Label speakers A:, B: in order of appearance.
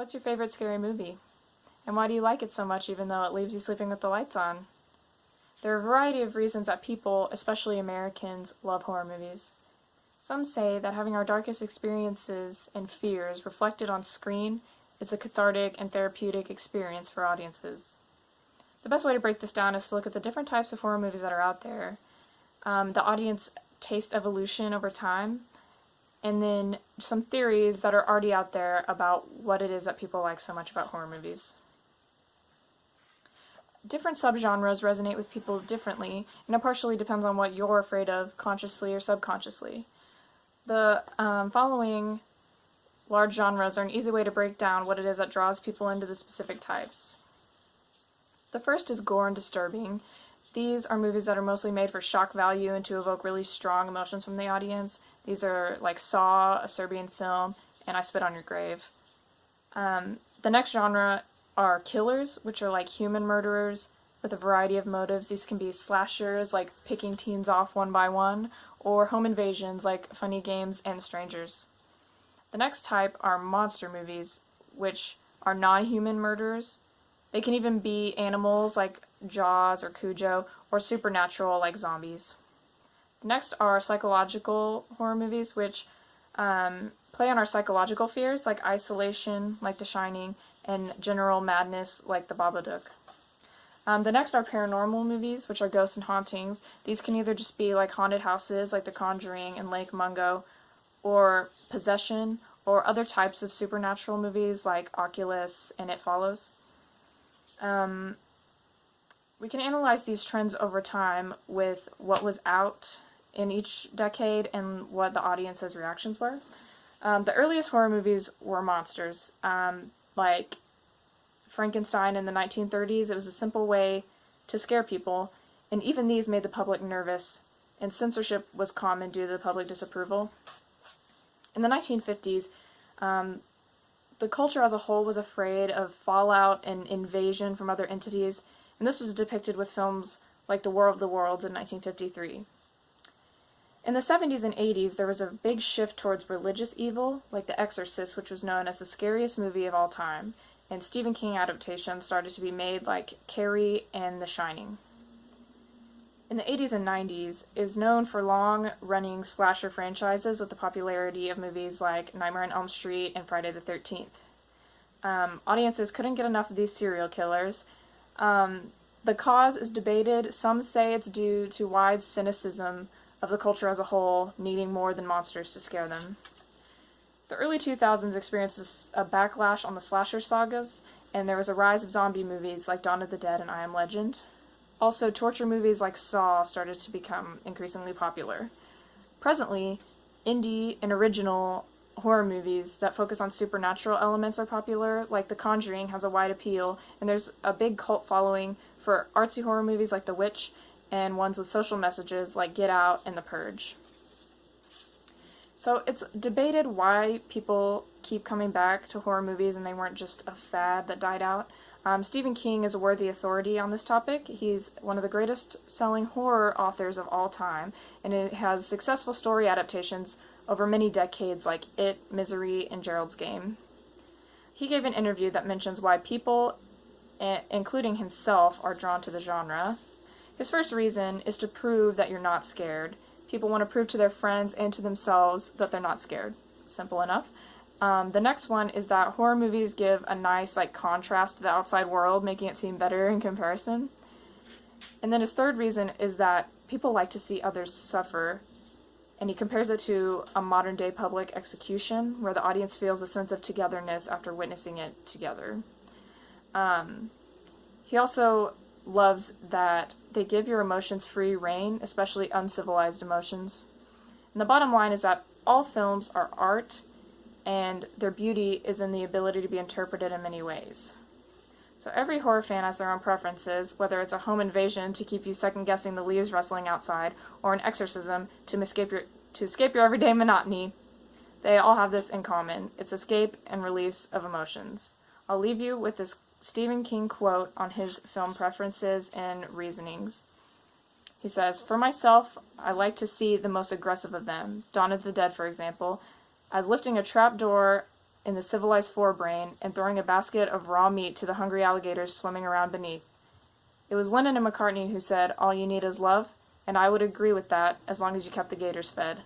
A: What's your favorite scary movie? And why do you like it so much even though it leaves you sleeping with the lights on? There are a variety of reasons that people, especially Americans, love horror movies. Some say that having our darkest experiences and fears reflected on screen is a cathartic and therapeutic experience for audiences. The best way to break this down is to look at the different types of horror movies that are out there, the audience taste evolution over time, and then some theories that are already out there about what it is that people like so much about horror movies. Different subgenres resonate with people differently, and it partially depends on what you're afraid of, consciously or subconsciously. The following large genres are an easy way to break down what it is that draws people into the specific types. The first is gore and disturbing. These are movies that are mostly made for shock value and to evoke really strong emotions from the audience. These are like Saw, a Serbian film, and I Spit on Your Grave. The next genre are killers, which are like human murderers with a variety of motives. These can be slashers, like picking teens off one by one, or home invasions, like Funny Games and Strangers. The next type are monster movies, which are non-human murderers. They can even be animals, like Jaws or Cujo, or supernatural, like zombies. The next are psychological horror movies, which play on our psychological fears, like isolation, like The Shining, and general madness, like The Babadook. The next are paranormal movies, which are ghosts and hauntings. These can either just be like haunted houses, like The Conjuring and Lake Mungo, or possession, or other types of supernatural movies, like Oculus and It Follows. We can analyze these trends over time with what was out in each decade and what the audience's reactions were. The earliest horror movies were monsters, like Frankenstein in the 1930s. It was a simple way to scare people, and even these made the public nervous, and censorship was common due to the public disapproval. In the 1950s, the culture as a whole was afraid of fallout and invasion from other entities, and this was depicted with films like The War of the Worlds in 1953. In the 70s and 80s, there was a big shift towards religious evil, like The Exorcist, which was known as the scariest movie of all time, and Stephen King adaptations started to be made, like Carrie and The Shining. In the 80s and 90s, it is known for long-running slasher franchises with the popularity of movies like Nightmare on Elm Street and Friday the 13th. Audiences couldn't get enough of these serial killers. The cause is debated. Some say it's due to wide cynicism of the culture as a whole, needing more than monsters to scare them. The early 2000s experienced a backlash on the slasher sagas, and there was a rise of zombie movies like Dawn of the Dead and I Am Legend. Also, torture movies like Saw started to become increasingly popular. Presently, indie and original horror movies that focus on supernatural elements are popular, like The Conjuring has a wide appeal, and there's a big cult following for artsy horror movies like The Witch, and ones with social messages like Get Out and The Purge. So it's debated why people keep coming back to horror movies and they weren't just a fad that died out. Stephen King is a worthy authority on this topic. He's one of the greatest selling horror authors of all time, and it has successful story adaptations over many decades like It, Misery, and Gerald's Game. He gave an interview that mentions why people, including himself, are drawn to the genre. His first reason is to prove that you're not scared. People want to prove to their friends and to themselves that they're not scared. Simple enough. The next one is that horror movies give a nice contrast to the outside world, making it seem better in comparison. And then his third reason is that people like to see others suffer, and he compares it to a modern-day public execution, where the audience feels a sense of togetherness after witnessing it together. He also loves that they give your emotions free rein, especially uncivilized emotions. And the bottom line is that all films are art, and their beauty is in the ability to be interpreted in many ways. So every horror fan has their own preferences, whether it's a home invasion to keep you second-guessing the leaves rustling outside, or an exorcism to escape your everyday monotony. They all have this in common. It's escape and release of emotions. I'll leave you with this Stephen King quote on his film preferences and reasonings. He says, "For myself, I like to see the most aggressive of them, Dawn of the Dead, for example, as lifting a trap door in the civilized forebrain and throwing a basket of raw meat to the hungry alligators swimming around beneath. It was Lennon and McCartney who said, "All you need is love," and I would agree with that as long as you kept the gators fed.